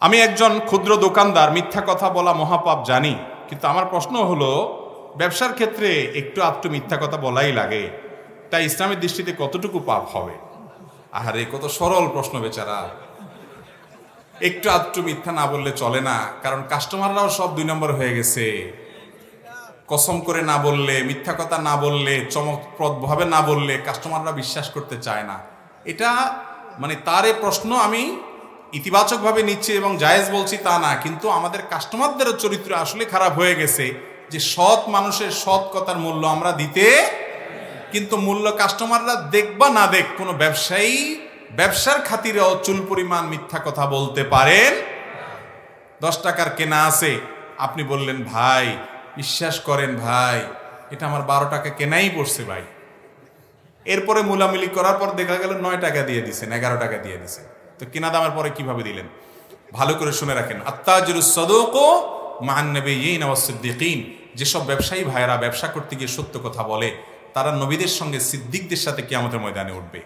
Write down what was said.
আমি একজন ক্ষুদ্র দোকানদার, মিথ্যা কথা বলা মহাপাপ জানি, কিন্তু আমার প্রশ্ন হলো ব্যবসার ক্ষেত্রে একটু আধটু মিথ্যা কথা বলাই লাগে, তাই ইসলামের দৃষ্টিতে কতটুকু পাপ হবে? আহারে, কত সরল প্রশ্ন বেচারা। একটু আধটু মিথ্যা না বললে চলে না, কারণ কাস্টমাররাও সব 2 নম্বর হয়ে গেছে। কসম করে না বললে, মিথ্যা কথা না বললে, চমকপ্রদভাবে না বললে কাস্টমাররা বিশ্বাস করতে চায় না। এটা মানে তার এই প্রশ্ন আমি ইতিবাচকভাবে নিচ্ছি এবং জায়েজ বলছি তা না, কিন্তু আমাদের কাস্টমারদেরও চরিত্র আসলে খারাপ হয়ে গেছে যে সৎ মানুষের সৎ কথার মূল্য আমরা দিতে, কিন্তু মূল্য কাস্টমাররা দেখ বা না দেখ, কোনো ব্যবসায়ী ব্যবসার খাতিরেও চুল পরিমাণ মিথ্যা কথা বলতে পারেন। 10 টাকার কেনা আছে, আপনি বললেন ভাই বিশ্বাস করেন ভাই এটা আমার 12 টাকা কেনাই পড়ছে ভাই, এরপরে মুলামুলি করার পর দেখা গেল 9 টাকা দিয়ে দিছেন, 11 টাকা দিয়ে দিছেন, তো কেনা দামের পরে কিভাবে দিলেন? ভালো করে শুনে রাখেন, আত্তাজিরুস সাদুকু মা'আন নাবিয়্যিন ওয়াস সিদ্দিকিন। যেসব ব্যবসায়ী ভাইয়েরা ব্যবসা করতে গিয়ে সত্য কথা বলে, তারা নবীদের সঙ্গে সিদ্দিকদের সাথে কিয়ামতের ময়দানে উঠবে।